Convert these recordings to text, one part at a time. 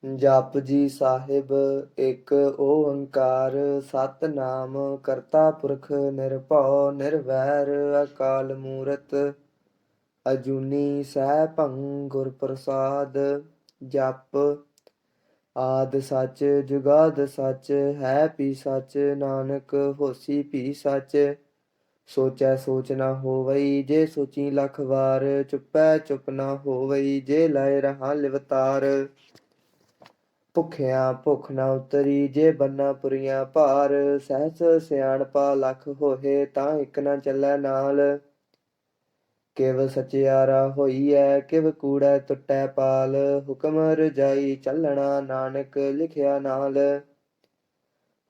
ਜਪੁਜੀ ਸਾਹਿਬ ਇੱਕ ਓੰਕਾਰ ਸਤਿਨਾਮ ਕਰਤਾ ਪੁਰਖ ਨਿਰਭਉ ਨਿਰਵੈਰ ਅਕਾਲ ਮੂਰਤ ਅਜੂਨੀ ਸੈਭੰ ਗੁਰ ਪ੍ਰਸਾਦ। ਜਪ ਆਦਿ ਸੱਚ ਜੁਗਾਦ ਸੱਚ ਹੈ ਭੀ ਸੱਚ ਨਾਨਕ ਹੋਸੀ ਭੀ ਸੱਚ। ਸੋਚੈ ਸੋਚ ਨਾ ਹੋਵਈ ਜੇ ਸੋਚੀ ਲੱਖ ਵਾਰ ਚੁੱਪੈ ਚੁੱਪ ਨਾ ਹੋਵਈ ਜੇ ਲਾਇ ਰਹਾ ਲਿਵਤਾਰ। ਭੁੱਖਿਆਂ ਭੁੱਖ ਨਾ ਉਤਰੀ ਜੇ ਬੰਨਾ ਪੁਰੀਆਂ ਭਾਰ ਸਹਿਸ ਸਿਆਣਪਾ ਲੱਖ ਹੋਏ ਤਾਂ ਇੱਕ ਨਾ ਚੱਲੈ ਨਾਲ। ਕਿਵ ਸਚਿਆਰਾ ਹੋਈਐ ਕਿਵ ਕੂੜੈ ਟੁੱਟੈ ਪਾਲ ਹੁਕਮ ਰਜਾਈ ਚੱਲਣਾ ਨਾਨਕ ਲਿਖਿਆ ਨਾਲ।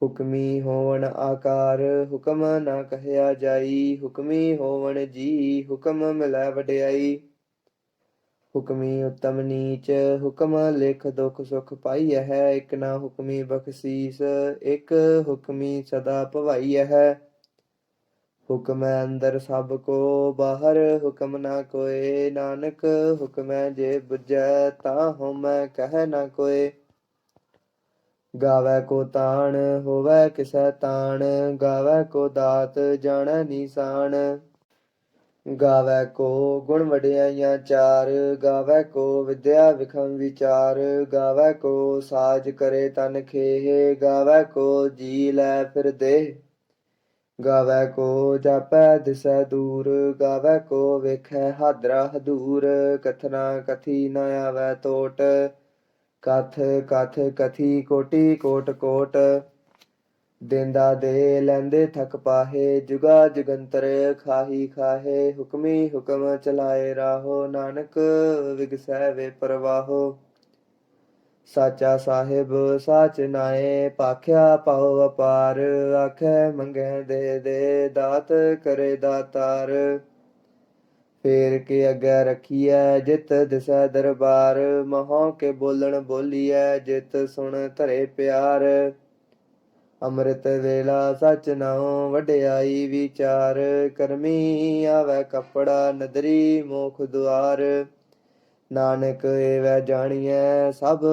ਹੁਕਮੀ ਹੋਵਣ ਆਕਾਰ ਹੁਕਮ ਨਾ ਕਹਿਆ ਜਾਈ ਹੁਕਮੀ ਹੋਵਣ ਜੀ ਹੁਕਮ ਮਿਲੈ ਵਡਿਆਈ। ਹੁਕਮੀ ਉਤਮ ਨੀਚ ਹੁਕਮ ਲਿਖ ਦੁਖ ਸੁਖ ਪਾਈਐ ਹੈ ਇੱਕ ਨਾ ਹੁਕਮੀ ਬਖਸ਼ੀਸ ਇੱਕ ਹੁਕਮੀ ਸਦਾ ਭਵਾਈਐ ਹੈ। ਹੁਕਮੈ ਅੰਦਰ ਸਭ ਕੋ ਬਾਹਰ ਹੁਕਮ ਨਾ ਕੋਏ ਨਾਨਕ ਹੁਕਮੈ ਜੇ ਬੁਝੈ ਤਾਂ ਹਉਮੈ ਕਹਿ ਨਾ ਕੋਏ। ਗਾਵੈ ਕੋ ਤਾਣ ਹੋਵੈ ਕਿਸੈ ਤਾਣ ਗਾਵੈ ਕੋ ਦਾਤ ਜਾਣੈ ਨੀਸਾਨ। ਗਾਵੈ ਕੋ ਗੁਣ ਵਡਿਆਈਆਂ ਚਾਰ ਗਾਵੈ ਕੋ ਵਿਦਿਆ ਵਿਖਮ ਵਿਚਾਰ। ਗਾਵੈ ਕੋ ਸਾਜ ਕਰੇ ਤਨ ਖੇਹ ਗਾਵੈ ਕੋ ਜੀ ਲੈ ਫਿਰ ਦੇਹ। ਗਾਵੈ ਕੋ ਜਾਪੈ ਦਿਸੈ ਦੂਰ ਗਾਵੈ ਕੋ ਵੇਖੈ ਹਾਦਰਾ ਹਦੂਰ। ਕਥਨਾ ਕਥੀ ਨ ਆਵੈ ਤੋਟ ਕਥ ਕਥ ਕਥੀ ਕੋਟੀ ਕੋਟ ਕੋਟ। ਦੇਂਦਾ ਦੇ ਲੈਂਦੇ ਥਕ ਪਾਹੇ ਜੁਗਾ ਜੁਗੰਤਰ ਖਾਹੀ ਖਾਹੇ। ਹੁਕਮੀ ਹੁਕਮ ਚਲਾਏ ਰਾਹੋ ਨਾਨਕ ਵਿਗਸੈ ਵੇ ਪਰਵਾਹੋ। ਸਾਚਾ ਸਾਹਿਬ ਸਾਚ ਨਾਏ ਭਾਖਿਆ ਪਾਉ ਅਪਾਰ ਆਖੈ ਮੰਗੈ ਦੇ ਦੇ ਦਾਤ ਕਰੇ ਦਾਤਾਰ। ਫੇਰ ਕੇ ਅੱਗੇ ਰੱਖੀਐ ਜਿਤ ਦਿਸੈ ਦਰਬਾਰ ਮਹੋਂ ਕੇ ਬੋਲਣ ਬੋਲੀਐ ਜਿਤ ਸੁਣ ਧਰੇ ਪਿਆਰ। ਅੰਮ੍ਰਿਤ ਵੇਲਾ ਸਚ ਨਾਉ ਵਡਿਆਈ ਵਿਚਾਰ ਕਰਮੀ ਆਵੈ ਕੱਪੜਾ ਨਦਰੀ ਮੋਖ ਦੁਆਰ। ਨਾਨਕ ਏਵੈ ਜਾਣੀਐ ਸਭ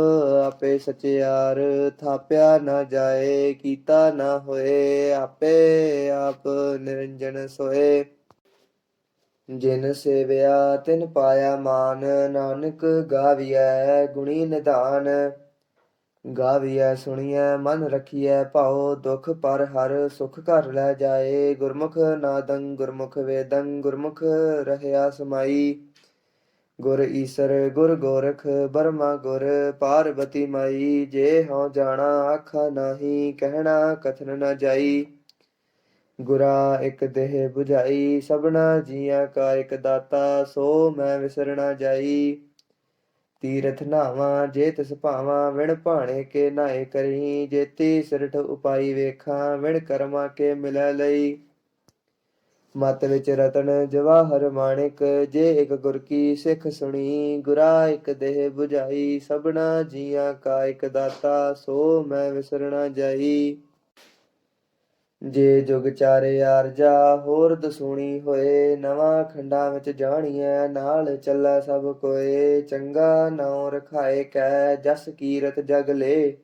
ਆਪੇ ਸਚਿਆਰ ਥਾਪਿਆ ਨਾ ਜਾਏ ਕੀਤਾ ਨਾ ਹੋਏ ਆਪੇ ਆਪ ਨਿਰੰਜਨ ਸੋਏ। ਜਿਨ ਸੇਵਿਆ ਤਿਨ ਪਾਇਆ ਮਾਨ ਨਾਨਕ ਗਾਵੀਐ ਗੁਣੀ ਨਿਧਾਨ। ਗਾਵੀਐ ਸੁਣੀਐ ਮਨ ਰਖੀਐ ਭਾਉ ਦੁਖ ਪਰ ਹਰ ਸੁਖ ਘਰ ਲੈ ਜਾਏ। ਗੁਰਮੁਖ ਨਾਦੰ ਗੁਰਮੁਖ ਵੇਦੰ ਗੁਰਮੁਖ ਰਹਿਆ ਸਮਾਈ। ਗੁਰ ਈਸਰ ਗੁਰ ਗੋਰਖ ਬਰਮਾ ਗੁਰ ਪਾਰਬਤੀ ਮਾਈ। ਜੇ ਹਉ ਜਾਣਾ ਆਖਾ ਨਾਹੀ ਕਹਿਣਾ ਕਥਨ ਨ ਜਾਈ। ਗੁਰਾ ਇਕ ਦੇਹ 부ਝਾਈ ਸਭਨਾ ਜੀਆਂ ਕਾ ਇਕ ਦਾਤਾ ਸੋ ਮੈਂ ਵਿਸਰ ਨਾ ਜਾਈ। ਤੀਰਥ ਨਾਵਾਂ ਜੇ ਤਿਸ ਭਾਵਾਂ ਵਿਣ ਭਾਣੇ ਕੇ ਨਾਏ ਕਰੀ। ਜੇਤੀ ਸਿਰਠ ਉਪਾਈ ਵੇਖਾਂ ਵਿਣ ਕਰਮਾਂ ਕੇ ਮਿਲੈ ਲਈ। ਮਤ ਵਿੱਚ ਰਤਨ ਜਵਾਹਰ ਮਾਣਿਕ ਜੇ ਇਕ ਗੁਰ ਕੀ ਸਿੱਖ ਸੁਣੀ। ਗੁਰਾ ਇਕ ਦੇਹ 부ਝਾਈ ਸਭਨਾ ਜੀਆਂ ਕਾ ਇਕ ਦਾਤਾ ਸੋ ਮੈਂ ਵਿਸਰ ਨਾ ਜਾਈ। ਜੇ ਜੁਗ ਚਾਰੇ ਆਰਜਾ ਹੋਰ ਦਸੂਣੀ ਹੋਏ ਨਵਾਂ ਖੰਡਾਂ ਵਿੱਚ ਜਾਣੀਐ ਨਾਲ ਚੱਲੈ ਸਭ ਕੋਏ। ਚੰਗਾ ਨਾਉ ਰਖਾਏ ਕੈ ਜਸ ਕੀਰਤ ਜਗ ਲੇ।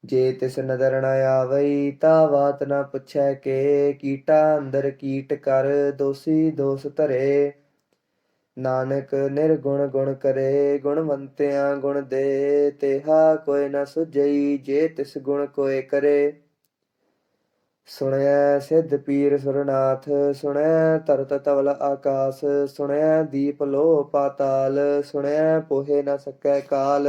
ਜੇ ਤਿਸ ਨਦਰ ਨ ਆਵਈ ਤਾ ਬਾਤ ਨ ਪੁੱਛੈ ਕੇ। ਕੀਟਾ ਅੰਦਰ ਕੀਟ ਕਰ ਦੋਸੀ ਦੋਸ ਧਰੇ। ਨਾਨਕ ਨਿਰਗੁਣ ਗੁਣ ਕਰੇ ਗੁਣਵੰਤਿਆਂ ਗੁਣ ਦੇ। ਤੇਹਾ ਕੋਇ ਨ ਸੁਝਈ ਜੇ ਤਿਸ ਗੁਣ ਕੋਇ ਕਰੇ। ਸੁਣਿਐ ਸਿੱਧ ਪੀਰ ਸੁਰਨਾਥ ਸੁਣਿਐ ਧਰਤ ਧਵਲ ਆਕਾਸ। ਸੁਣਿਐ ਦੀਪ ਲੋਹ ਪਾਤਾਲ ਸੁਣਿਐ ਪੋਹਿ ਨ ਸਕੈ ਕਾਲ।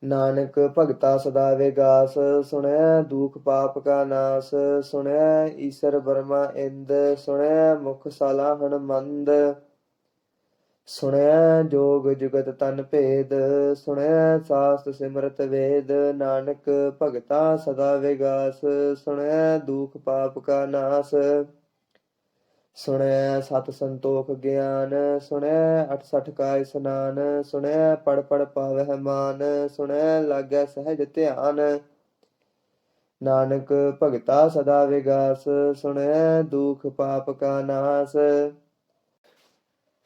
ਨਾਨਕ ਭਗਤਾ ਸਦਾ ਵਿਗਾਸ ਸੁਣਿਐ ਦੂਖ ਪਾਪ ਕਾ ਨਾਸ। ਸੁਣਿਐ ਈਸਰ ਬਰਮਾ ਇੰਦ ਸੁਣਿਐ ਮੁਖ ਸਾਲਾਹਣ ਮੰਦ। ਸੁਣਿਐ ਜੋਗ ਜੁਗਤ ਤਨ ਭੇਦ ਸੁਣਿਐ ਸਾਸਤ ਸਿਮਰਤ ਵੇਦ। ਨਾਨਕ ਭਗਤਾ ਸਦਾ ਵਿਗਾਸ ਸੁਣਿਐ ਦੂਖ ਪਾਪ ਕਾ ਨਾਸ। ਸੁਣਿਐ ਸਤ ਸੰਤੋਖ ਗਿਆਨ ਸੁਣਿਐ 68 ਕਾ ਇਸਨਾਨ। ਸੁਣਿਐ ਪੜ ਪੜ ਪਾਵਹਿ ਮਾਨ ਸੁਣਿਐ ਲਾਗੈ ਸਹਿਜ ਧਿਆਨ। ਨਾਨਕ ਭਗਤਾ ਸਦਾ ਵਿਗਾਸ ਸੁਣਿਐ ਦੂਖ ਪਾਪ ਕਾ ਨਾਸ।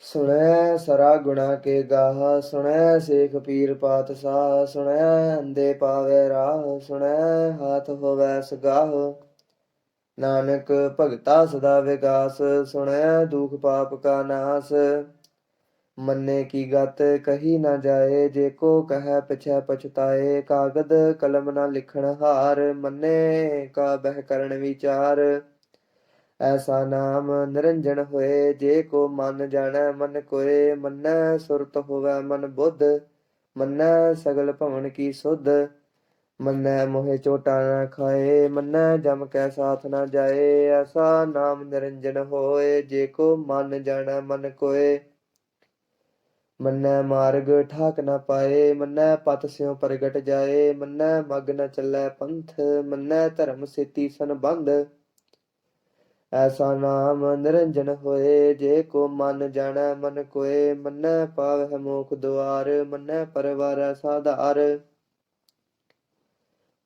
ਸੁਣੈ ਸਰਾ ਗੁਣਾ ਕੇ ਗਾਹ, ਸੁਣੈ ਸੇਖ ਪੀਰ ਪਾਤਸ਼ਾਹ, ਸੁਣੈ ਅੰਧੇ ਪਾਵੈ ਰਾਹ, ਸੁਣੈ ਹਾਥ ਹੋਵੈ ਸਗਾਹ। ਨਾਨਕ ਭਗਤਾ ਸਦਾ ਵਿਗਾਸ, ਸੁਣੈ ਦੁਖ ਪਾਪ ਕਾ ਨਾਸ। ਮੰਨੇ ਕੀ ਗਤ ਕਹੀ ਨਾ ਜਾਏ, ਜੇ ਕੋ ਕਹੈ ਪਿਛੈ ਪਛਤਾਏ। ਕਾਗਦ ਕਲਮ ਨਾ ਲਿਖਣ ਹਾਰ, ਮੰਨੇ ਕਾ ਬਹਿ ਕਰਨ ਵਿਚਾਰ। ਐਸਾ ਨਾਮ ਨਿਰੰਜਨ ਹੋਏ, ਜੇ ਕੋ ਮਨ ਜਾਣੈ ਮਨ ਕੋਏ। ਮੰਨੈ ਸੁਰਤ ਹੋਵੈ ਮਨ ਬੁੱਧ, ਮੰਨੈ ਸਗਲ ਭਵਨ ਕੀ ਸੁਧ। ਮੰਨੈ ਮੋਹਿ ਚੋਟਾ ਨਾ ਖਾਏ, ਮੰਨੈ ਜਮ ਕੈ ਸਾਥ ਨਾ ਜਾਏ। ਐਸਾ ਨਾਮ ਨਿਰੰਜਨ ਹੋਏ, ਜੇ ਕੋ ਮਨ ਜਾਣੈ ਮਨ ਕੋਏ। ਮੰਨੈ ਮਾਰਗ ਠਾਕ ਨਾ ਪਾਏ, ਮੰਨੈ ਪਤ ਸਿਉ ਪ੍ਰਗਟ ਜਾਏ। ਮੰਨੈ ਮਗ ਨ ਚੱਲੈ ਪੰਥ, ਮੰਨੈ ਧਰਮ ਸੇਤੀ ਸੰਬੰਧ। ਐਸਾ ਨਾਮ ਨਿਰੰਜਨ ਹੋਏ, ਜੇ ਕੋ ਮਨ ਜਾਣੈ ਮਨ ਕੋਏ। ਮੰਨੈ ਪਾਵਹਿ ਮੋਖ ਦੁਆਰ, ਮੰਨੈ ਪਰਵਾਰੈ ਸਾਧਾਰ।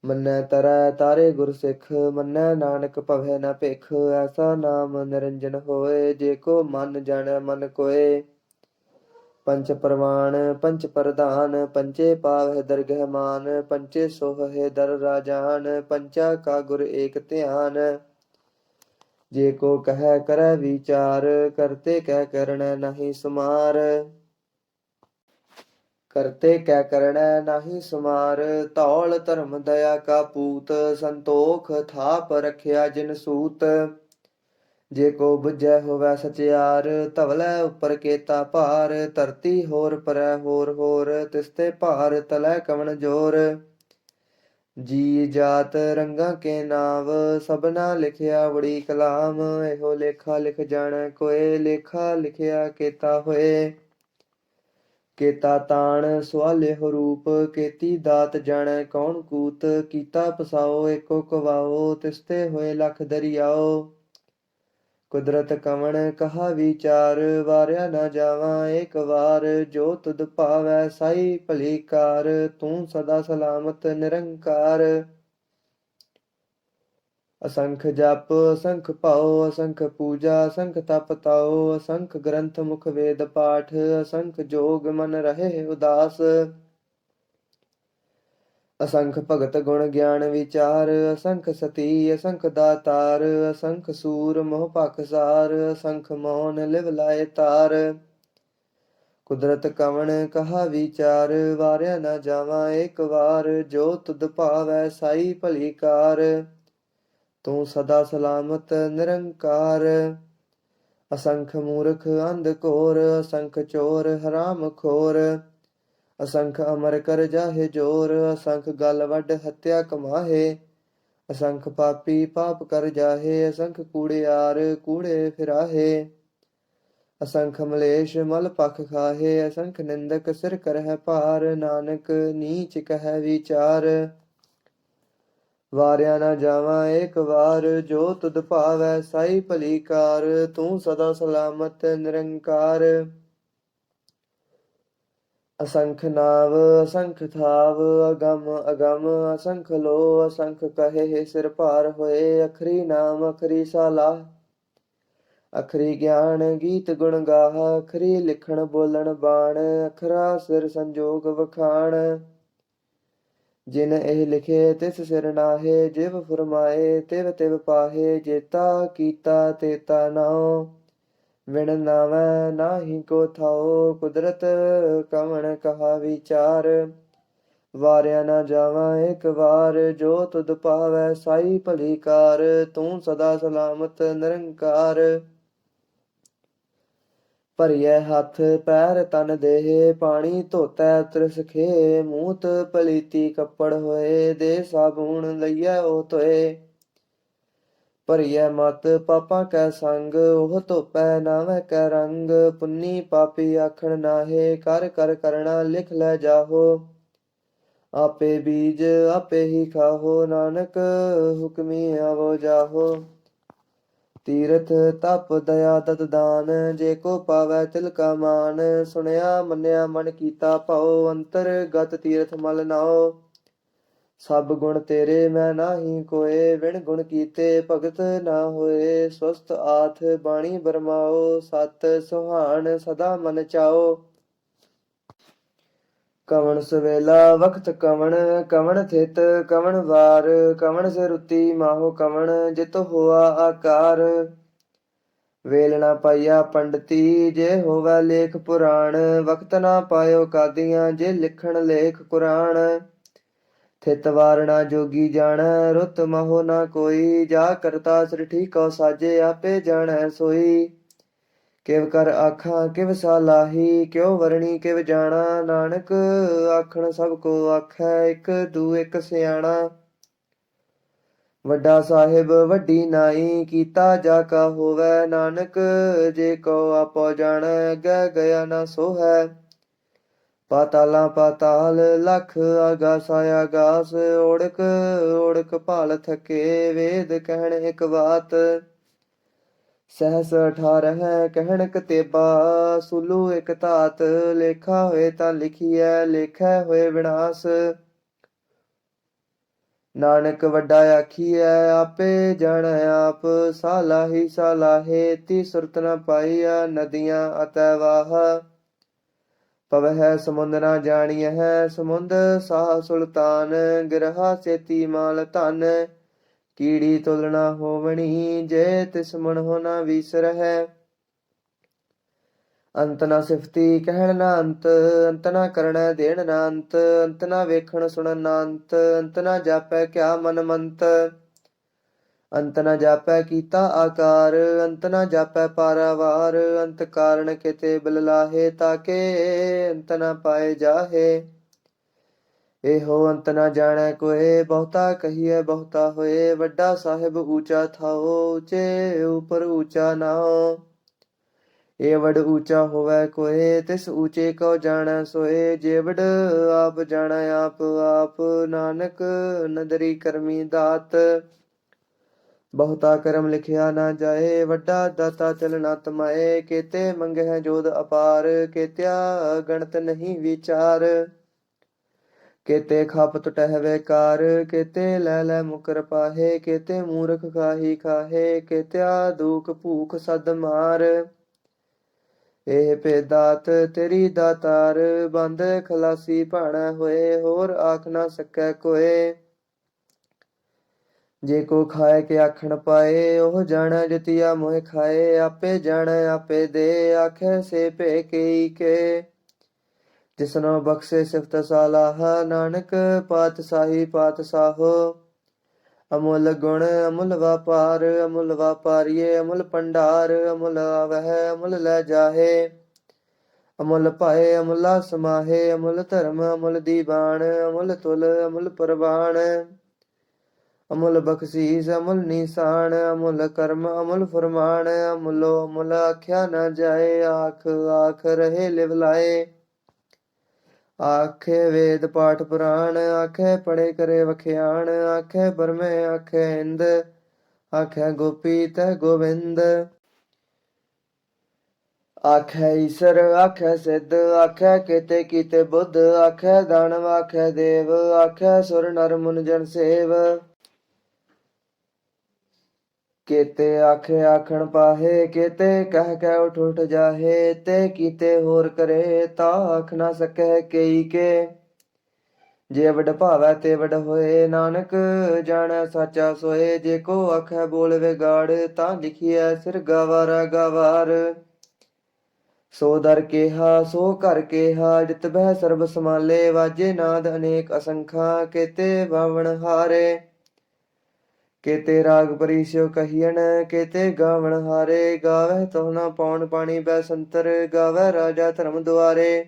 ਮੰਨੈ ਤਰੈ ਤਾਰੇ ਗੁਰ ਸਿੱਖ, ਮੰਨੈ ਨਾਨਕ ਭਵੈ ਨ ਭਿਖ। ਐਸਾ ਨਾਮ ਨਿਰੰਜਨ ਹੋਏ, ਜੇ ਕੋ ਮਨ ਜਾਣੈ ਮਨ ਕੋਏ। ਪੰਚ ਪ੍ਰਮਾਣ ਪੰਚ ਪ੍ਰਧਾਨ, ਪੰਚੇ ਪਾਵਹਿ ਦਰਗਹਿ ਮਾਨ। ਪੰਚੇ ਸੋਹਹਿ ਦਰ ਰਾਜਾਨ, ਪੰਚਾ ਕਾ ਗੁਰ ਏਕ ਧਿਆਨ। ਜੇ ਕੋ ਕਹੈ ਕਰੈ ਵਿਚਾਰ, ਕਰਤੇ ਕੈ ਕਰਣੈ ਨਾਹੀ ਸੁਮਾਰ। ਕਰਤੇ ਕੈ ਕਰਣੈ ਨਾਹੀ ਸੁਮਾਰ, ਧੌਲ ਧਰਮ ਦਇਆ ਕਾ ਪੂਤ। ਸੰਤੋਖ ਥਾਪ ਰਖਿਆ ਜਿਨ ਸੂਤ। ਜੇ ਕੋ ਬੁਝੈ ਹੋਵੈ ਸਚਿਆਰ, ਧਵਲੈ ਉਪਰ ਕੇਤਾ ਭਾਰ। ਧਰਤੀ ਹੋਰ ਪਰੈ ਹੋਰ ਹੋਰ, ਤਿਸਤੇ ਭਾਰ ਤਲੈ ਕਵਣ ਜੋਰ। ਜੀ ਜਾਤ ਰੰਗਾ ਕੇ ਨਾਵ, ਸਭਨਾ ਲਿਖਿਆ ਬੜੀ ਕਲਾਮ। ਇਹੋ ਲੇਖਾ ਲਿਖ ਜਾਣੈ ਕੋਏ, ਲੇਖਾ ਲਿਖਿਆ ਕੇਤਾ ਹੋਏ। ਕੇਤਾ ਤਾਣ ਸੁਆਲਿਹੁ ਰੂਪ, ਕੇਤੀ ਦਾਤ ਜਾਣੈ ਕੌਣ ਕੂਤ। ਕੀਤਾ ਪਸਾਓ ਏਕੋ ਕਵਾਓ, ਤਿਸਤੇ ਹੋਏ ਲਖ ਦਰਿਆਓ। ਕੁਦਰਤ ਕਵਣ ਕਹਾ ਵਿਚਾਰ, ਵਾਰਿਆ ਨਾ ਜਾਵਾਂ ਏਕ ਵਾਰ। ਜੋ ਤੁਧ ਭਾਵੈ ਸਾਈ ਭਲੀ ਕਾਰ, ਤੂੰ ਸਦਾ ਸਲਾਮਤ ਨਿਰੰਕਾਰ। ਅਸੰਖ ਜਪ ਅਸੰਖ ਭਾਉ, ਅਸੰਖ ਪੂਜਾ ਅਸੰਖ ਤਪ ਤਾਉ। ਅਸੰਖ ਗ੍ਰੰਥ ਮੁਖ ਵੇਦ ਪਾਠ, ਅਸੰਖ ਜੋਗ ਮਨ ਰਹੇ ਉਦਾਸ। ਅਸੰਖ ਭਗਤ ਗੁਣ ਗਿਆਨ ਵਿਚਾਰ, ਅਸੰਖ ਸਤੀ ਅਸੰਖ ਦਾਤਾਰ। ਅਸੰਖ ਸੂਰ ਮੋਹ ਪਾਖਸਾਰ, ਅਸੰਖ ਮੌਨ ਲਿਵ ਲਾਏ ਤਾਰ। ਕੁਦਰਤ ਕਵਣ ਕਹਾ ਵਿਚਾਰ, ਵਾਰਿਆ ਨਾ ਜਾਵਾਂ ਏਕ ਵਾਰ। ਜੋ ਤੁਧ ਭਾਵੈ ਸਾਈ ਭਲੀ ਕਾਰ, ਤੂੰ ਸਦਾ ਸਲਾਮਤ ਨਿਰੰਕਾਰ। ਅਸੰਖ ਮੂਰਖ ਅੰਧ ਘੋਰ, ਅਸੰਖ ਚੋਰ ਹਰਾਮ ਖੋਰ। ਅਸੰਖ ਅਮਰ ਕਰ ਜਾਹੇ ਜੋਰ, ਅਸੰਖ ਗਲ ਵੱਡ ਹੱਤਿਆ ਕਮਾਹੇ। ਅਸੰਖ ਪਾਪੀ ਪਾਪ ਕਰ ਜਾਹੇ, ਅਸੰਖ ਕੂੜਿਆਰ ਕੂੜੇ ਫਿਰਾਹੇ। ਅਸੰਖ ਮਲੇਸ਼ ਮਲ ਪਖ ਖਾਹੇ, ਅਸੰਖ ਨਿੰਦਕ ਸਿਰ ਕਰਹਿ ਭਾਰ। ਨਾਨਕ ਨੀਚ ਕਹਿ ਵਿਚਾਰ, ਵਾਰਿਆ ਨਾ ਜਾਵਾਂ ਏਕ ਵਾਰ। ਜੋ ਤੁਧ ਭਾਵੈ ਸਾਈ ਭਲੀ ਕਾਰ, ਤੂੰ ਸਦਾ ਸਲਾਮਤ ਨਿਰੰਕਾਰ। ਅਸੰਖ ਨਾਵ ਅਸੰਖ ਥਾਵ, ਅਗਮ ਅਗਮ ਅਸੰਖ ਲੋ। ਅਸੰਖ ਕਹੇ ਸਿਰ ਭਾਰ ਹੋਏ, ਅਖਰੀ ਨਾਮ ਅਖਰੀ ਸਾਲਾਹ। ਅਖਰੀ ਗਿਆਨ ਗੀਤ ਗੁਣ ਗਾਹ, ਅਖਰੀ ਲਿਖਣ ਬੋਲਣ ਬਾਣ। ਅਖਰਾ ਸਿਰ ਸੰਜੋਗ ਵਖਾਣ, ਜਿਨ ਇਹ ਲਿਖੇ ਤਿਸ ਸਿਰ ਨਾਹੇ। ਜਿਵ ਫੁਰਮਾਏ ਤਿਵ ਤਿਵ ਪਾਹੇ, ਜੇਤਾ ਕੀਤਾ ਤੇਤਾ ਨਾਉ। ਵਿਣ ਨਾਵੈ ਨਾਹੀ ਕੋ ਥਾਉ, ਕੁਦਰਤ ਕਵਣ ਕਹਾ ਵਿਚਾਰ। ਵਾਰਿਆ ਨਾ ਜਾਵਾਂ ਏਕ ਵਾਰ, ਜੋ ਤੁਧ ਭਾਵੈ ਸਾਈ ਭਲੀ ਕਾਰ। ਤੂੰ ਸਦਾ ਸਲਾਮਤ ਨਿਰੰਕਾਰ। ਭਰੀਐ ਹੱਥ ਪੈਰ ਤਨ ਦੇਹ, ਪਾਣੀ ਧੋਤੈ ਤ੍ਰਿਸ ਖੇ। ਮੂਤ ਪਲੀਤੀ ਕੱਪੜ ਹੋਏ, ਦੇ ਸਾਬੂਣ ਲਈਐ ਉਹ ਧੋਏ। ਭਰੀਐ ਮਤ ਪਾਪਾਂ ਕੈ ਸੰਗ, ਉਹ ਧੋਪੈ ਨਾਵੈ ਕੈ ਰੰਗ। ਪੁੰਨੀ ਪਾਪੀ ਆਖਣ ਨਾਹੇ, ਕਰ ਕਰ ਕਰਣਾ ਲਿਖ ਲੈ ਜਾਹੋ। ਆਪੇ ਬੀਜ ਆਪੇ ਹੀ ਖਾਹੋ, ਨਾਨਕ ਹੁਕਮੀ ਆਵੋ ਜਾਹੋ। ਤੀਰਥ ਤਪ ਦਇਆ ਦਤ ਦਾਨ, ਜੇ ਕੋ ਪਾਵੈ ਤਿਲ ਕਾ ਮਾਨ। ਸੁਣਿਆ ਮੰਨਿਆ ਮਨ ਕੀਤਾ ਭਾਉ, ਅੰਤਰ ਗਤ ਤੀਰਥ ਮਲ ਨਾਉ। ਸਭ ਗੁਣ ਤੇਰੇ ਮੈਂ ਨਾਹੀ ਕੋਏ, ਵਿਣ ਗੁਣ ਕੀਤੇ ਭਗਤ ਨਾ ਹੋਏ। ਸੁਸਤ ਆਥ ਬਾਣੀ ਬਰਮਾਓ, ਸਤ ਸੁਹਾਣ ਸਦਾ ਮਨ ਚਾਓ। ਕਵਣ ਸਵੇਲਾ ਵਖਤ ਕਵਣ, ਕਵਣ ਥਿਤ ਕਵਣ ਵਾਰ, ਕਵਣ ਸਿਰੁਤੀ ਮਾਹੋ ਕਵਣ, ਜਿਤ ਹੋਆ ਆਕਾਰ। ਵੇਲ ਨਾ ਪਾਈਆ ਪੰਡਤੀ, ਜੇ ਹੋਵੈ ਲੇਖ ਪੁਰਾਣ, ਵਖਤ ਨਾ ਪਾਇਓ ਕਾਦੀਆਂ, ਜੇ ਲਿਖਣ ਲੇਖ ਕੁਰਾਨ। ਥਿਤ ਵਾਰ ਨਾ ਜੋਗੀ ਜਾਣੈ, ਰੁੱਤ ਮਹੋ ਨਾ ਕੋਈ, ਜਾ ਕਰਤਾ ਸ੍ਰਿਠੀ ਕਉ ਸਾਜੇ, ਆਪੇ ਜਾਣੈ ਸੋਈ। ਕਿਵ ਕਰ ਆਖਾਂ ਕਿਵ ਸਾਲਾਹੀ, ਕਿਉ ਵਰਣੀ ਕਿਵ ਜਾਣਾ, ਨਾਨਕ ਆਖਣ ਸਭ ਕੋ ਆਖੈ, ਇਕ ਦੂ ਇਕ ਸਿਆਣਾ। ਵੱਡਾ ਸਾਹਿਬ ਵੱਡੀ ਨਾਈ, ਕੀਤਾ ਜਾ ਕਾ ਹੋਵੈ, ਨਾਨਕ ਜੇ ਕਉ ਆਪੋ ਜਾਣੈ, ਅੱਗੇ ਗਿਆ ਨਾ ਸੋਹੈ। ਪਾਤਾਲਾਂ ਪਾਤਾਲ ਲਖ, ਆਗਾਸ ਆਗਾਸ, ਓੜਕ ਓੜਕ ਭਾਲ ਥਕੇ, ਵੇਦ ਕਹਿਣ ਇਕ ਬਾਤ। ਸਹਸ 18 ਕਹਿਣ ਕਤੇਬਾ, ਸੁਲੂ ਇਕ ਧਾਤ, ਲੇਖਾ ਹੋਏ ਤਾਂ ਲਿਖੀਐ, ਲੇਖੈ ਹੋਏ ਵਿਨਾਸ਼। ਨਾਨਕ ਵੱਡਾ ਆਖੀਐ, ਆਪੇ ਜਾਣੈ ਆਪ, ਸਾਲਾਹੀ ਸਾਲਾਹੇ, ਤੀ ਸੁਰਤ ਨ ਪਾਈਆ, ਨਦੀਆਂ ਅਤੈ ਵਾਹ। ਪਵਹਿ ਸਮੁੰਦ ਨਾ ਜਾਣੀਐ, ਸਮੁੰਦ ਸਾਹ ਸੁਲਤਾਨ, ਗਿਰਹਾ ਸੇਤੀ ਮਾਲ ਧਨ। ਕੀੜੀ ਤੁਲ ਨਾ ਹੋਵਣੀ, ਜੇ ਤਿਸ ਮਨ ਹੋ ਨਾ ਵੀਸਰਹਿ। ਅੰਤ ਨਾ ਸਿਫਤੀ ਕਹਿਣ ਨਾ ਅੰਤ, ਅੰਤ ਨਾ ਕਰਣੈ ਦੇਣ ਨਾ ਅੰਤ, ਅੰਤ ਨਾ ਵੇਖਣ ਸੁਣਨ ਨਾ ਅੰਤ, ਅੰਤ ਨਾ ਜਾਪੈ ਕਿਆ ਮਨ ਮੰਤ। ਅੰਤ ਨਾ ਜਾਪੈ ਕੀਤਾ ਆਕਾਰ, ਅੰਤ ਨਾ ਜਾਪੈ ਪਾਰਾਵਾਰ, ਅੰਤ ਕਾਰਣ ਕਿਤੇ ਬਿਲ ਲਾਹੇ, ਤਾਕੇ ਅੰਤ ਨਾ ਪਾਏ ਜਾਹੇ। ਇਹੋ ਅੰਤ ਨਾ ਜਾਣੈ ਕੋਏ, ਬਹੁਤਾ ਕਹੀਐ ਬਹੁਤਾ ਹੋਏ, ਵੱਡਾ ਸਾਹਿਬ ਊਚਾ ਥਾਓ, ਊਚੇ ਉਪਰ ਊਚਾ ਨਾਉ। ਏ ਵਡ ਊਚਾ ਹੋਵੈ ਕੋਏ, ਤਿਸ ਊਚੇ ਕਉ ਜਾਣੈ ਸੋਏ, ਜੇ ਵਡ ਆਪ ਜਾਣੈ ਆਪ ਆਪ, ਨਾਨਕ ਨਦਰੀ ਕਰਮੀ ਦਾਤ। ਬਹੁਤਾ ਕਰਮ ਲਿਖਿਆ ਨਾ ਜਾਏ, ਵੱਡਾ ਦਾਤਾ ਚਲ ਨਾ ਤਮਾਏ, ਕੇਤੇ ਮੰਗਹਿ ਜੋਦ ਅਪਾਰ, ਕੇਤਿਆ ਗਣਤ ਨਹੀਂ ਵਿਚਾਰ। ਕੇਤੇ ਖਪ ਟੁਟਹਿ ਵੇਕਾਰ, ਕੇਤੇ ਲੈ ਲੈ ਮੁਕਰ ਪਾਹੇ, ਕੇਤੇ ਮੂਰਖ ਖਾਹੀ ਖਾਹੇ, ਕੇਤਿਆ ਦੂਖ ਭੂਖ ਸਦ ਮਾਰ। ਇਹ ਭੇਦਾਤ ਤੇਰੀ ਦਾਤਾਰ, ਬੰਦ ਖਲਾਸੀ ਭਾਣੈ ਹੋਏ, ਹੋਰ ਆਖ ਨਾ ਸਕੈ ਕੋਏ। ਜੇ ਕੋ ਖਾਏ ਕੇ ਆਖਣ ਪਾਏ, ਉਹ ਜਾਣੈ ਜਤੀਆ ਮੋਹਿ ਖਾਏ, ਆਪੇ ਜਾਣੈ ਆਪੇ ਦੇ, ਆਖੈ ਸੇ ਭੇ ਕਈ ਕੇ। ਜਿਸਨੋ ਬਖਸ਼ੇ ਸਿਫਤ ਸਾਲਾਹ, ਨਾਨਕ ਪਾਤਸ਼ਾਹੀ ਪਾਤਸ਼ਾਹੋ। ਅਮੁੱਲ ਗੁਣ ਅਮੁੱਲ ਵਾਪਾਰ, ਅਮੁੱਲ ਵਾਪਾਰੀਏ ਅਮੁੱਲ ਭੰਡਾਰ, ਅਮੁੱਲ ਆਵਹਿ ਅਮੁੱਲ ਲੈ ਜਾਹੇ। ਅਮੁੱਲ ਭਾਏ ਅਮੁੱਲਾ ਸਮਾਹੇ, ਅਮੁੱਲ ਧਰਮ ਅਮੁੱਲ ਦੀਵਾਨ, ਅਮੁੱਲ ਤੁਲ ਅਮੁੱਲ ਪ੍ਰਵਾਨ। ਅਮੁੱਲ ਬਖਸ਼ੀਸ ਅਮੁੱਲ ਨੀਸਾਨ, ਅਮੁੱਲ ਕਰਮ ਅਮੁੱਲ ਫਰਮਾਨ, ਅਮੁੱਲੋ ਅਮੁੱਲ ਆਖਿਆ ਨਾ ਜਾਏ, ਆਖ ਆਖ ਰਹੇ ਲਿਵ ਲਾਏ। ਆਖੇ ਵੇਦ ਪਾਠ ਪੁਰਾਣ, ਆਖੇ ਪੜੇ ਕਰੇ ਵਖਿਆਣ, ਆਖੇ ਬਰਮੇ ਆਖੇ ਇੰਦ, ਆਖੇ ਗੋਪੀ ਤਹਿ ਗੋਬਿੰਦ। ਆਖੈ ਈਸਰ ਆਖੈ ਸਿੱਧ, ਆਖੈ ਕੇਤੇ ਕੀਤੇ ਬੁੱਧ, ਆਖੈ ਦਾਨਵ ਆਖੈ ਦੇਵ, ਆਖੈ ਸੁਰ ਨਰ ਮੁਨ ਜਨ ਸੇਵ। ਕੇਤੇ ਆਖੇ ਆਖਣ ਪਾਹੇ, ਕੇਤੇ ਕਹਿ ਕੇ ਉਠ ਉਠ ਜਾਹੇ, ਤੇ ਕੀਤੇ ਹੋਰ ਕਰੇ, ਤਾ ਆਖ ਨਾ ਸਕੈ ਕਈ ਕੇ। ਜੇ ਵਡ ਭਾਵੈ ਤੇ ਵਡ ਹੋਏ, ਨਾਨਕ ਜਾਣੈ ਸਾਚਾ ਸੋਏ, ਜੇ ਕੋ ਆਖੈ ਬੋਲ ਵਿਗਾੜ, ਤਾਂ ਲਿਖੀਐ ਸਿਰ ਗਾਵਾਰਾ ਗਾਵਾਰ। ਸੋ ਦਰ ਕੇਹਾ ਸੋ ਘਰ ਕੇਹਾ, ਜਿਤ ਬਹਿ ਸਰਬ ਸਮਾਲੇ, ਵਾਜੇ ਨਾਦ ਅਨੇਕ ਅਸੰਖਾ, ਕੇਤੇ ਬਾਵਣ ਹਾਰੇ। ਕੇਤੇ ਰਾਗ ਪਰੀਸਿਓ ਕਹੀਣ, ਕੇਤੇ ਗਾਵਣ ਹਾਰੇ, ਗਾਵਹਿ ਤੋ ਨਾ ਪੌਣ ਪਾਣੀ ਬੈਸੰਤਰ, ਗਾਵਹਿ ਰਾਜਾ ਧਰਮ ਦੁਆਰੇ।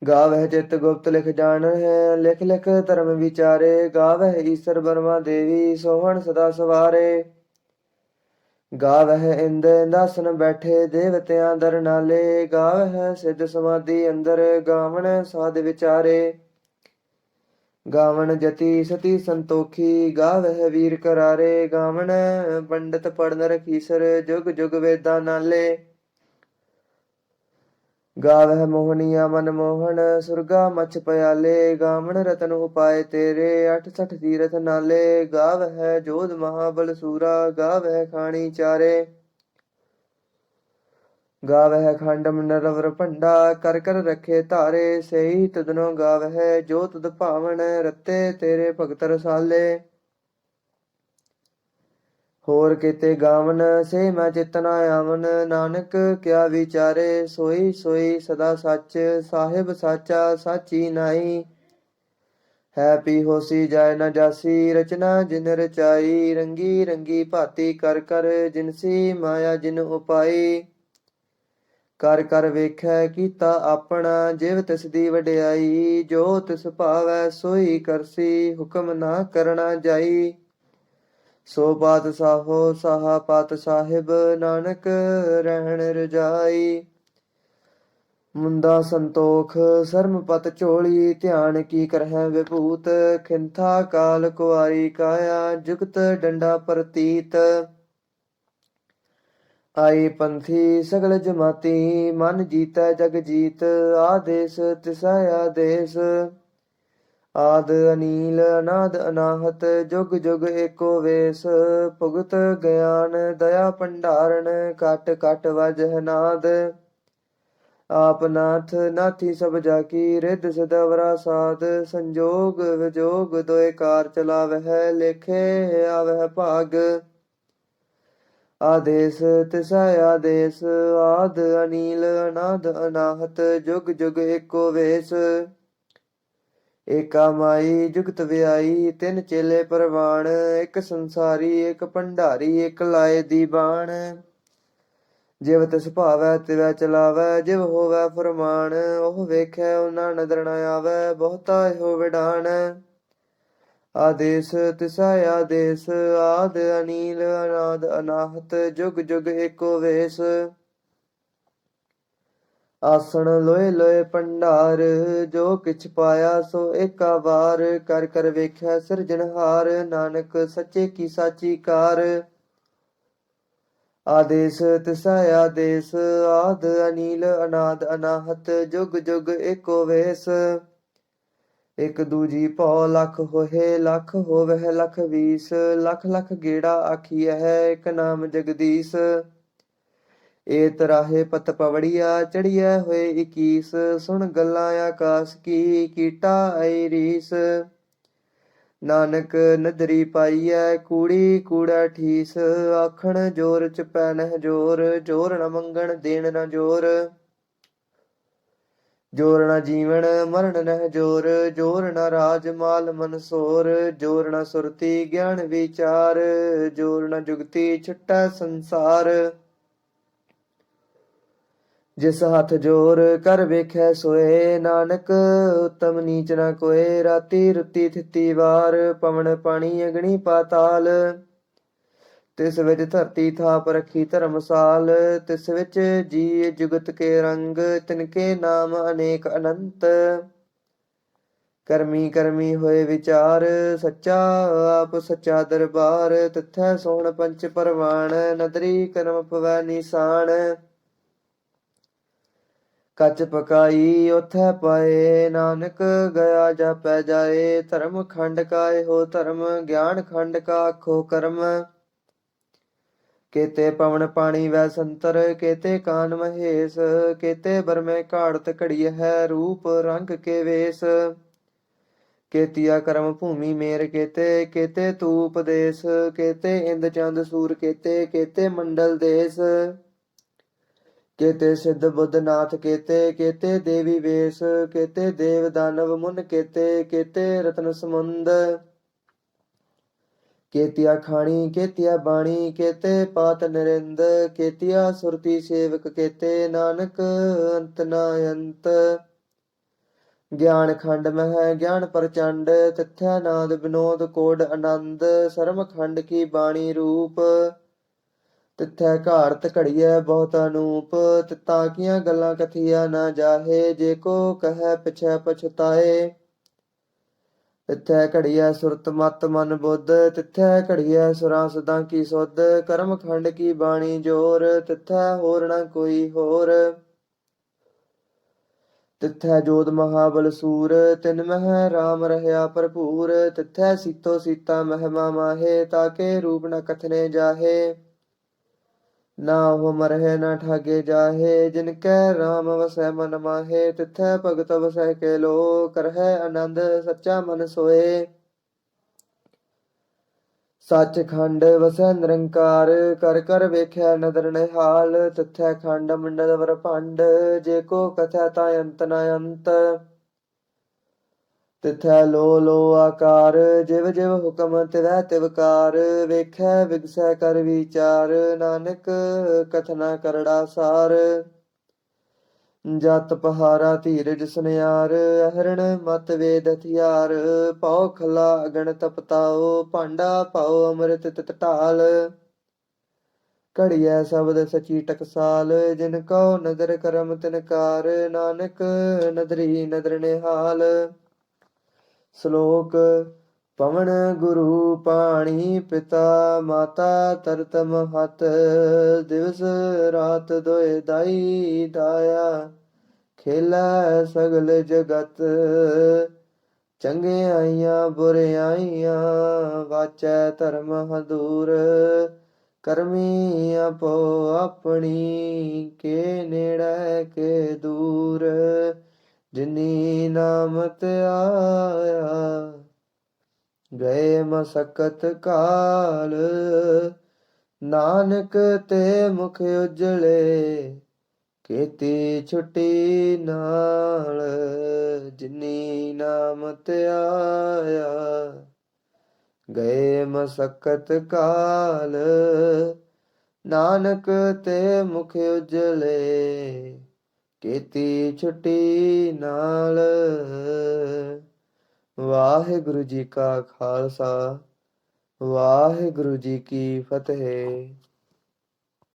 ਗਾਵਹਿ ਚਿਤ ਗੁਪਤ ਲਿਖ ਜਾਣਹਿ, ਲਿਖ ਲਿਖ ਧਰਮ ਵਿਚਾਰੇ, ਗਾਵਹਿ ਈਸਰ ਬਰਮਾ ਦੇਵੀ, ਸੋਹਣ ਸਦਾ ਸਵਾਰੇ। ਗਾਵਹਿ ਇੰਦ ਇੰਦਾਸਨ ਬੈਠੇ, ਦੇਵਤਿਆਂ ਦਰ ਨਾਲੇ, ਗਾਵਹਿ ਸਿੱਧ ਸਮਾਧੀ ਅੰਦਰ, ਗਾਵਣ ਸਾਧ ਵਿਚਾਰੇ। ਗਾਵਣ ਜਤੀ ਸਤੀ ਸੰਤੋਖੀ, ਗਾਵਹਿ ਵੀਰ ਕਰਾਰੇ, ਗਾਵਣ ਪੰਡਤ ਪੜਨ ਰਖੀਸਰ, ਜੁਗ ਜੁਗ ਵੇਦਾਂ ਨਾਲੇ। ਗਾਵਹਿ ਮੋਹਨੀਆ ਮਨ ਮੋਹਨ ਸੁਰਗਾ ਮਛ ਪਿਆਲੇ ਗਾਵਣ ਰਤਨ ਉਪਾਏ ਤੇਰੇ 68 ਤੀਰਥ ਨਾਲੇ ਗਾਵਹਿ ਜੋਧ ਮਹਾਬਲ ਸੂਰਾ ਗਾਵਹਿ ਖਾਣੀ ਚਾਰੇ ਗਾਵਹਿ ਖੰਡਮ ਨਰਵਰ ਭੰਡਾ ਕਰ ਕਰ ਰੱਖੇ ਧਾਰੇ ਸਹੀ ਤੁਧਨੋ ਗਾਵਹਿ ਜੋ ਤੁਧ ਭਾਵਨ ਰਤੇ ਤੇਰੇ ਭਗਤ ਰਸਾਲੇ ਹੋਰ ਕਿਤੇ ਗਾਵਨ ਸੇ ਮੈਂ ਚਿਤ ਨਾ ਆਵਨ ਨਾਨਕ ਕਿਆ ਵਿਚਾਰੇ ਸੋਈ ਸੋਈ ਸਦਾ ਸੱਚ ਸਾਹਿਬ ਸਾਚਾ ਸਾਚੀ ਨਾਈ ਹੈ ਪੀ ਹੋਸੀ ਜਾਇ ਨ ਜਾਸੀ ਰਚਨਾ ਜਿਨ ਰਚਾਈ ਰੰਗੀ ਰੰਗੀ ਭਾਤੀ ਕਰ ਕਰ ਜਿਨਸੀ ਮਾਇਆ ਜਿਨ ਉਪਾਈ ਕਰ ਕਰ ਵੇਖੈ ਕੀਤਾ ਆਪਣਾ ਜਿਵ ਤਿਸ ਦੀ ਵਡਿਆਈ ਜੋ ਤਿਸ ਭਾਵੈ ਸੋਈ ਕਰਸੀ ਹੁਕਮ ਨਾ ਕਰਨਾ ਜਾਈ ਸੋ ਪਾਤਸ਼ਾਹੋ ਸਾਹਾ ਪਤ ਸਾਹਿਬ ਨਾਨਕ ਰਹਿਣ ਰਜਾਈ ਮੁੰਦਾ ਸੰਤੋਖ ਸਰਮ ਪਤ ਝੋਲੀ ਧਿਆਨ ਕੀ ਕਰਹਿ ਵਿਭੂਤ ਖਿੰਥਾ ਕਾਲ ਕੁਆਰੀ ਕਾਇਆ ਜੁਗਤ ਡੰਡਾ ਪ੍ਰਤੀਤ ਆਈ ਪੰਥੀ ਸਗਲ ਜਮਾਤੀ ਮਨ ਜੀਤੈ ਜਗ ਜੀਤ ਆਦੇਸ ਤਿਸੈ ਆਦੇਸ ਆਦ ਅਨੀਲ ਅਨਾਦ ਅਨਾਹਤ ਜੁਗ ਜੁਗ ਏਕੋ ਵੇਸ ਭੁਗਤ ਗਿਆਨ ਦਇਆ ਭੰਡਾਰਨ ਕਟ ਕਟ ਵਜਹ ਨਾਦ ਆਪ ਨਾਥ ਨਾਥੀ ਸਭ ਜਾ ਕੀ ਰਿੱਧ ਸਦਵਰਾ ਸਾਧ ਸੰਜੋਗ ਵਿਜੋਗ ਦੋਇ ਕਾਰ ਚਲਾਵਹਿ ਲੇਖੇ ਆਵਹਿ ਭਾਗ ਆਦੇਸ ਤਿਸੈ ਆਦੇਸ ਆਦ ਅਨੀਲ ਅਨਾਦ ਅਨਾਹਤ ਜੁਗ ਜੁਗ ਏਕੋ ਵੇਸ ਏਕਾ ਮਾਈ ਜੁਗਤ ਵਿਆਈ ਤਿੰਨ ਚੇਲੇ ਪ੍ਰਵਾਨ ਇੱਕ ਸੰਸਾਰੀ ਇੱਕ ਭੰਡਾਰੀ ਇੱਕ ਲਾਏ ਦੀ ਬਾਣ ਜਿਵ ਤਿਸ ਭਾਵੈ ਤਿਵੈ ਚਲਾਵੈ ਜਿਵ ਹੋਵੈ ਫਰਮਾਨ ਉਹ ਵੇਖੈ ਉਹਨਾਂ ਨਦਰ ਨ ਆਵੈ ਬਹੁਤਾ ਇਹੋ ਵਿਡਾਣ ਆਦੇਸ ਤਿਸੈ ਆਦੇਸ ਆਦ ਅਨੀਲ ਅਨਾਦ ਅਨਾਹਤ ਜੁਗ ਜੁਗ ਏਕੋ ਵੇਸ ਆਸਣ ਲੋਏ ਲੋਏ ਭੰਡਾਰ ਜੋ ਕਿਛ ਪਾਇਆ ਸੋ ਏਕਾ ਵਾਰ ਕਰ ਕਰ ਵੇਖਿਆ ਸਿਰਜਣਹਾਰ ਨਾਨਕ ਸੱਚੇ ਕੀ ਸਾਚੀ ਕਾਰ ਆਦੇਸ ਤਿਸੈ ਆਦੇਸ ਆਦ ਅਨੀਲ ਅਨਾਦ ਅਨਾਹਤ ਜੁਗ ਜੁਗ ਏਕੋ ਵੇਸ ਇਕ ਦੂਜੀ ਭਉ ਲੱਖ ਹੋਏ ਲੱਖ ਹੋਵਹਿ ਲੱਖ ਵੀਸ ਲੱਖ ਲੱਖ ਗੇੜਾ ਆਖੀਐ ਇਕ ਨਾਮ ਜਗਦੀਸ਼ ਏ ਤਰਾਹੇ ਪਤ ਪਵੜੀਆ ਚੜੀਐ ਹੋਏ 21 ਸੁਣ ਗੱਲਾਂ ਆਕਾਸ ਕੀ ਕੀਟਾ ਆਈ ਰੀਸ ਨਾਨਕ ਨਦਰੀ ਪਾਈਐ ਕੂੜੀ ਕੂੜਾ ਠੀਸ ਆਖਣ ਜੋਰ ਚ ਪੈਨਹਿ ਜੋਰ ਜੋਰ ਨ ਮੰਗਣ ਦੇਣ ਨ ਜੋਰ ਜੋਰ ਨ ਜੀਵਨ ਮਰਨ ਨਹਿ ਜੋਰ ਜੋਰ ਨ ਰਾਜ ਮਾਲ ਮਨਸੋਰ ਜੋਰ ਨ ਸੁਰਤੀ ਗਿਆਨ ਵਿਚਾਰ ਜੋਰ ਨ ਜੁਗਤੀ ਛੁਟੈ ਸੰਸਾਰ ਜਿਸ ਹੱਥ ਜੋਰ ਕਰ ਵੇਖੈ ਸੋਏ ਨਾਨਕ ਉਤਮ ਨੀਚ ਨ ਕੋਏ ਰਾਤੀ ਰੁੱਤੀ ਥਿੱਤੀ ਵਾਰ ਪਵਨ ਪਾਣੀ ਅਗਣੀ ਪਾਤਾਲ ਤਿਸ ਵਿੱਚ ਧਰਤੀ ਥਾਪ ਰੱਖੀ ਧਰਮਸਾਲ ਤਿਸ ਵਿੱਚ ਜੀ ਜੁਗਤ ਕੇ ਰੰਗ ਤਿਨਕੇ ਨਾਮ ਅਨੇਕ ਅਨੰਤ ਕਰਮੀ ਕਰਮੀ ਹੋਏ ਵਿਚਾਰ ਸੱਚਾ ਆਪ ਸੱਚਾ ਦਰਬਾਰ ਤਿਥੈ ਸੋਹਣ ਪੰਚ ਪਰਵਾਨ ਨਦਰੀ ਕਰਮ ਪਵੈ ਨਿਸ਼ਾਨ ਕੱਚ ਪਕਾਈ ਉਥੈ ਪਾਏ ਨਾਨਕ ਗਿਆ ਜਾਪੈ ਜਾਏ ਧਰਮ ਖੰਡ ਕਾ ਇਹੋ ਧਰਮ ਗਿਆਨ ਖੰਡ ਕਾ ਆਖੋ ਕਰਮ ਕੇਤੇ ਪਵਨ ਪਾਣੀ ਵੈ ਸੰਤਰ ਕੇਤੇ ਕਾਨ ਮਹੇਸ਼ ਕੇਤੇ ਬਰਮੇ ਘਾੜਤ ਘੜੀਐ ਹੈ ਰੂਪ ਰੰਗ ਕੇ ਵੇਸ ਕੇਤੀਆ ਕਰਮ ਭੂਮੀ ਮੇਰ ਕੇਤੇ ਕੇਤੇ ਤੂ ਉਪਦੇਸ਼ ਕੇਤੇ ਇੰਦ ਚੰਦ ਸੂਰ ਕੇਤੇ ਕੇਤੇ ਮੰਡਲ ਦੇਸ ਕੇਤੇ ਸਿੱਧ ਬੁੱਧ ਨਾਥ ਕੇਤੇ ਕੇਤੇ ਦੇਵੀ ਵੇਸ ਕੇਤੇ ਦੇਵ ਦਾਨਵ ਮੁਨ ਕੇਤੇ ਕੇਤੇ ਰਤਨ ਸਮੁੰਦ ਕੇਤੀਆ ਖਾਣੀ ਕੇਤੀਆ ਬਾਣੀ ਕੇਤੇ ਪਾਤ ਨਰਿੰਦ ਕੇਤੀਆ ਸੁਰਤੀ ਸੇਵਕ ਕੇਤੇ ਨਾਨਕ ਅੰਤ ਨਾ ਅੰਤ ਗਿਆਨ ਖੰਡ ਮਹਿ ਗਿਆਨ ਪ੍ਰਚੰਡ ਤਿਥੈ ਨਾਦ ਵਿਨੋਦ ਕੋਡ ਆਨੰਦ ਸਰਮ ਖੰਡ ਕੀ ਬਾਣੀ ਰੂਪ ਤਿਥੈ ਘਾੜਤ ਘੜੀਐ ਬਹੁਤ ਅਨੂਪ ਤਿੱਤਾ ਕੀਆਂ ਗੱਲਾਂ ਕਥੀਆ ਨਾ ਜਾਹੇ ਜੇ ਕੋ ਕਹੈ ਪਿਛੈ ਪਛਤਾਏ ਤਿਥੈ ਘੜੀਐ ਸੁਰਤ ਮਤ ਮਨ ਬੁੱਧ ਤਿਥੈ ਘੜੀਐ ਸੁਰਾਂ ਸਦਾ ਕੀ ਸੁਧ ਕਰਮ ਖੰਡ ਕੀ ਬਾਣੀ ਜੋਰ ਤਿਥੈ ਹੋਰ ਨ ਕੋਈ ਹੋਰ ਤਿੱਥੈ ਜੋਧ ਮਹਾਬਲ ਸੂਰ ਤਿਨ ਮਹਿ ਰਾਮ ਰਹਿਆ ਭਰਪੂਰ ਤਿੱਥੈ ਸੀਤੋ ਸੀਤਾ ਮਹਿਮਾ ਮਾਹੇ ਤਾਕੇ ਰੂਪ ਨ ਕਥਨੇ ਜਾਹੇ ਨਾ ਉਹ ਮਰਹਿ ਨਾ ਠਾਗੇ ਜਾਹੇ ਜਿਨ ਕੈ ਰਾਮ ਵਸੈ ਮਨ ਮਾਹੇ ਤਿੱਥੈ ਭਗਤ ਵਸੈ ਕੇ ਲੋ ਕਰਹਿ ਆਨੰਦ ਸੱਚਾ ਮਨ ਸੋਏ ਸੱਚਖੰਡ ਵਸੈ ਨਿਰੰਕਾਰ ਕਰ ਕਰ ਵੇਖਿਆ ਨਦਰ ਨਿਹਾਲ ਤਿੱਥੈ ਖੰਡ ਮੰਡਲ ਬ੍ਰਹਮੰਡ ਜੇ ਕੋ ਕਥੈ ਤਾ ਅੰਤ ਨ ਅੰਤ ਤਿਥੈ ਲੋ ਲੋ ਆਕਾਰ ਜਿਵ ਜਿਵ ਹੁਕਮ ਤਿਵੈ ਤਿਵਕਾਰ ਵੇਖੈ ਵਿਗਸੈ ਕਰ ਵਿਚਾਰ ਨਾਨਕ ਕਥਨਾ ਕਰੜਾ ਸਾਰ ਜਤ ਪਹਾਰਾ ਧੀਰਜ ਸੁਨਿਆਰ ਅਹਰਣ ਮਤ ਵੇਦ ਹਥਿਆਰ ਪਉ ਖਲਾ ਅਗਣ ਤਪਤਾਓ ਭਾਂਡਾ ਪਾਓ ਅੰਮ੍ਰਿਤ ਤਿਤ ਢਾਲ ਘੜੀਐ ਸ਼ਬਦ ਸਚੀ ਟਕਸਾਲ ਜਿਨ ਕਉ ਨਦਰ ਕਰਮ ਤਿਨਕਾਰ ਨਾਨਕ ਨਦਰੀ ਨਦਰ ਨਿਹਾਲ ਸ਼ਲੋਕ ਪਵਨ ਗੁਰੂ ਪਾਣੀ ਪਿਤਾ ਮਾਤਾ ਤਰਤ ਮਹਤ ਦਿਵਸ ਰਾਤ ਦੋਇ ਦਾਈ ਦਾਇਆ ਖੇਲਾ ਸਗਲ ਜਗਤ ਚੰਗਿਆਈਆਂ ਬੁਰਿਆਈਆਂ ਵਾਚੈ ਧਰਮ ਹਦੂਰ ਕਰਮੀ ਆਪੋ ਆਪਣੀ ਕੇ ਨੇੜੇ ਕੇ ਦੂਰ ਜਿਨੀ ਨਾਮਤ ਆਇਆ ਗਏ ਮਸਕਤ ਕਾਲ ਨਾਨਕ ਤੇ ਮੁਖ ਉਜਲੇ ਕੀਤੀ ਛੁੱਟੀ ਨਾਲ ਜਿਨੀ ਨਾਮਤ ਆਇਆ ਗਏ ਮਸਕਤ ਕਾਲ ਨਾਨਕ ਤੇ ਮੁਖ ਉਜਲੇ ਕੀਤੀ ਛੁੱਟੀ ਨਾਲ। ਵਾਹਿਗੁਰੂ ਜੀ ਕਾ ਖਾਲਸਾ ਵਾਹਿਗੁਰੂ ਜੀ ਕੀ ਫਤਿਹ।